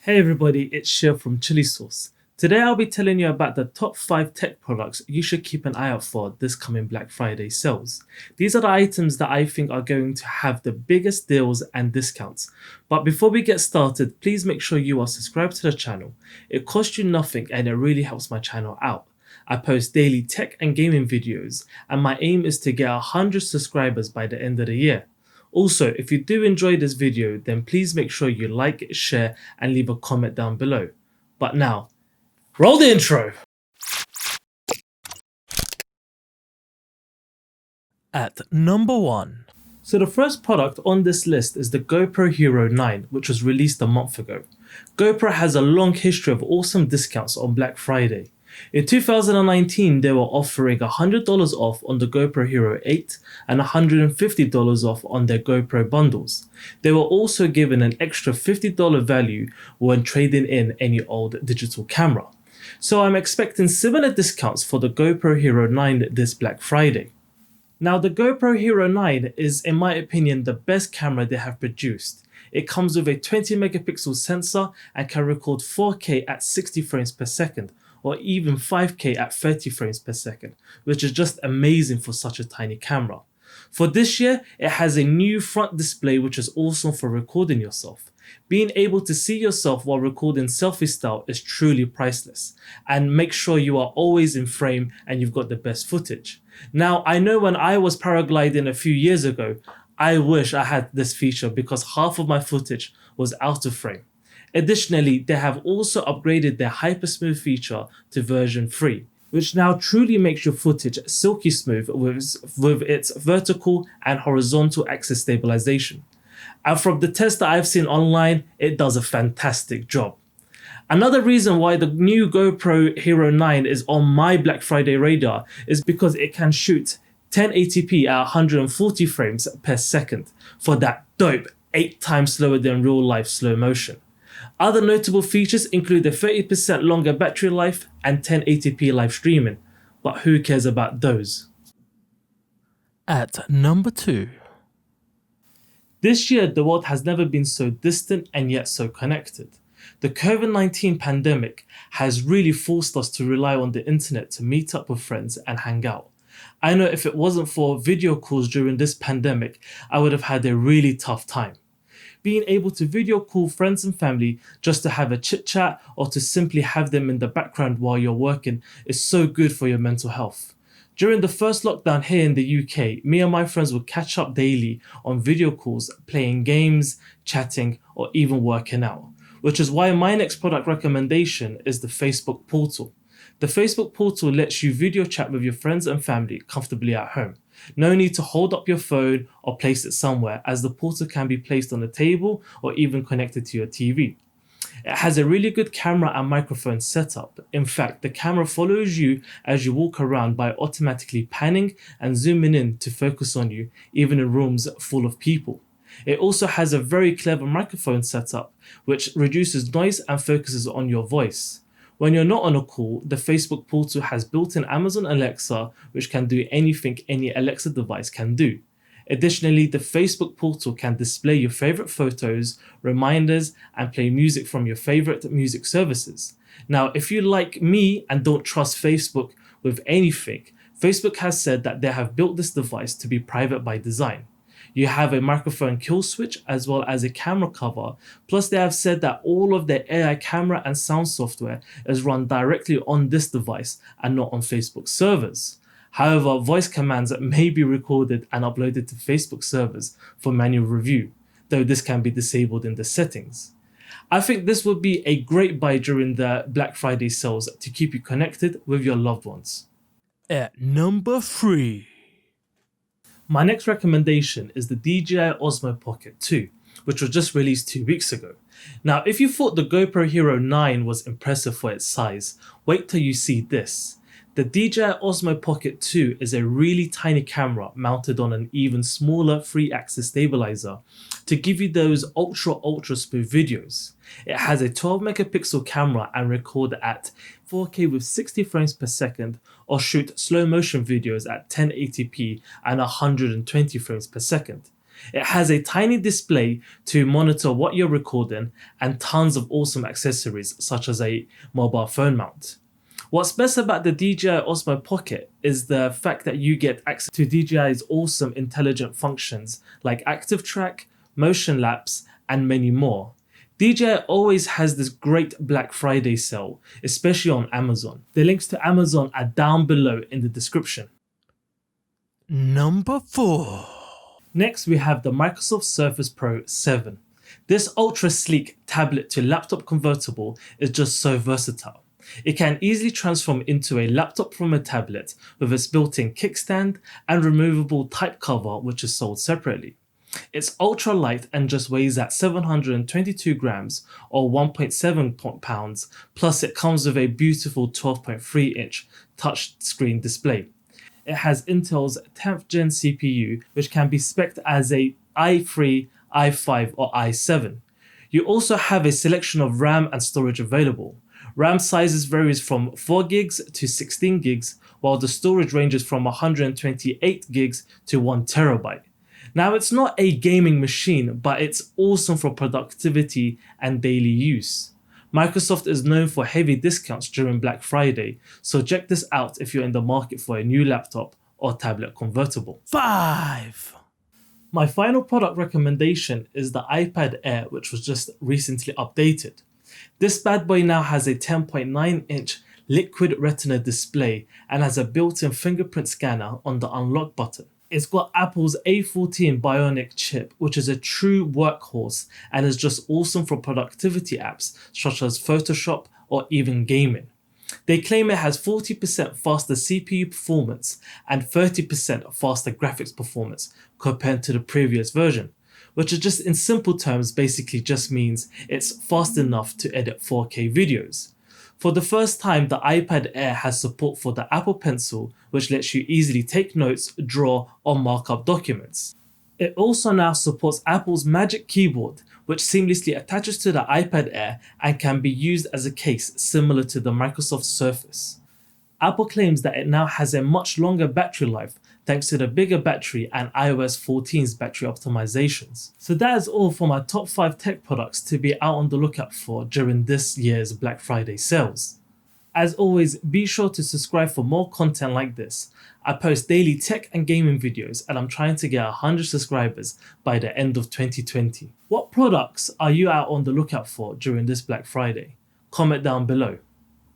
Hey everybody, it's Shir from Chili Sauce. Today I'll be telling you about the top 5 tech products you should keep an eye out for this coming Black Friday sales. These are the items that I think are going to have the biggest deals and discounts. But before we get started, please make sure you are subscribed to the channel. It costs you nothing and it really helps my channel out. I post daily tech and gaming videos, and my aim is to get 100 subscribers by the end of the year. Also, if you do enjoy this video, then please make sure you like, share, and leave a comment down below. But now, roll the intro! At number 1. So the first product on this list is the GoPro Hero 9, which was released a month ago. GoPro has a long history of awesome discounts on Black Friday. In 2019, they were offering $100 off on the GoPro Hero 8 and $150 off on their GoPro bundles. They were also given an extra $50 value when trading in any old digital camera. So I'm expecting similar discounts for the GoPro Hero 9 this Black Friday. Now, the GoPro Hero 9 is, in my opinion, the best camera they have produced. It comes with a 20 megapixel sensor and can record 4K at 60 frames per second, or even 5K at 30 frames per second, which is just amazing for such a tiny camera. For this year, it has a new front display which is awesome for recording yourself. Being able to see yourself while recording selfie style is truly priceless, and make sure you are always in frame and you've got the best footage. Now, I know when I was paragliding a few years ago, I wish I had this feature because half of my footage was out of frame. Additionally, they have also upgraded their Hypersmooth feature to version 3, which now truly makes your footage silky smooth with its vertical and horizontal axis stabilization. And from the tests that I've seen online, it does a fantastic job. Another reason why the new GoPro Hero 9 is on my Black Friday radar is because it can shoot 1080p at 140 frames per second for that dope 8 times slower than real life slow motion. Other notable features include a 30% longer battery life and 1080p live streaming, but who cares about those? At number 2. This year, the world has never been so distant and yet so connected. The COVID-19 pandemic has really forced us to rely on the internet to meet up with friends and hang out. I know if it wasn't for video calls during this pandemic, I would have had a really tough time. Being able to video call friends and family just to have a chit chat or to simply have them in the background while you're working is so good for your mental health. During the first lockdown here in the UK, me and my friends would catch up daily on video calls, playing games, chatting, or even working out, which is why my next product recommendation is the Facebook Portal. The Facebook Portal lets you video chat with your friends and family comfortably at home. No need to hold up your phone or place it somewhere, as the portal can be placed on a table or even connected to your TV. It has a really good camera and microphone setup. In fact, the camera follows you as you walk around by automatically panning and zooming in to focus on you, even in rooms full of people. It also has a very clever microphone setup, which reduces noise and focuses on your voice. When you're not on a call, the Facebook Portal has built-in Amazon Alexa, which can do anything any Alexa device can do. Additionally, the Facebook Portal can display your favorite photos, reminders, and play music from your favorite music services. Now, if you like me and don't trust Facebook with anything, Facebook has said that they have built this device to be private by design. You have a microphone kill switch as well as a camera cover. Plus, they have said that all of their AI camera and sound software is run directly on this device and not on Facebook servers. However, voice commands may be recorded and uploaded to Facebook servers for manual review, though this can be disabled in the settings. I think this would be a great buy during the Black Friday sales to keep you connected with your loved ones. At number 3. My next recommendation is the DJI Osmo Pocket 2, which was just released 2 weeks ago. Now, if you thought the GoPro Hero 9 was impressive for its size, wait till you see this. The DJI Osmo Pocket 2 is a really tiny camera mounted on an even smaller 3-axis stabilizer to give you those ultra smooth videos. It has a 12 megapixel camera and record at 4K with 60 frames per second, or shoot slow motion videos at 1080p and 120 frames per second. It has a tiny display to monitor what you're recording and tons of awesome accessories such as a mobile phone mount. What's best about the DJI Osmo Pocket is the fact that you get access to DJI's awesome intelligent functions like active track, motion lapse, and many more. DJI always has this great Black Friday sale, especially on Amazon. The links to Amazon are down below in the description. Number 4. Next, we have the Microsoft Surface Pro 7. This ultra sleek tablet to laptop convertible is just so versatile. It can easily transform into a laptop from a tablet with its built-in kickstand and removable type cover, which is sold separately. It's ultra light and just weighs at 722 grams or 1.7 pounds, plus it comes with a beautiful 12.3-inch touchscreen display. It has Intel's 10th gen CPU, which can be spec'd as a i3, i5 or i7. You also have a selection of RAM and storage available. RAM sizes varies from 4 gigs to 16 gigs, while the storage ranges from 128 gigs to 1 terabyte. Now, it's not a gaming machine, but it's awesome for productivity and daily use. Microsoft is known for heavy discounts during Black Friday, so check this out if you're in the market for a new laptop or tablet convertible. 5. My final product recommendation is the iPad Air, which was just recently updated. This bad boy now has a 10.9-inch liquid retina display and has a built-in fingerprint scanner on the unlock button. It's got Apple's A14 Bionic chip, which is a true workhorse and is just awesome for productivity apps such as Photoshop or even gaming. They claim it has 40% faster CPU performance and 30% faster graphics performance compared to the previous version, which is just in simple terms basically just means it's fast enough to edit 4K videos. For the first time, the iPad Air has support for the Apple Pencil, which lets you easily take notes, draw, or mark up documents. It also now supports Apple's Magic Keyboard, which seamlessly attaches to the iPad Air and can be used as a case similar to the Microsoft Surface. Apple claims that it now has a much longer battery life thanks to the bigger battery and iOS 14's battery optimizations. So that is all for my top 5 tech products to be out on the lookout for during this year's Black Friday sales. As always, be sure to subscribe for more content like this. I post daily tech and gaming videos and I'm trying to get 100 subscribers by the end of 2020. What products are you out on the lookout for during this Black Friday? Comment down below.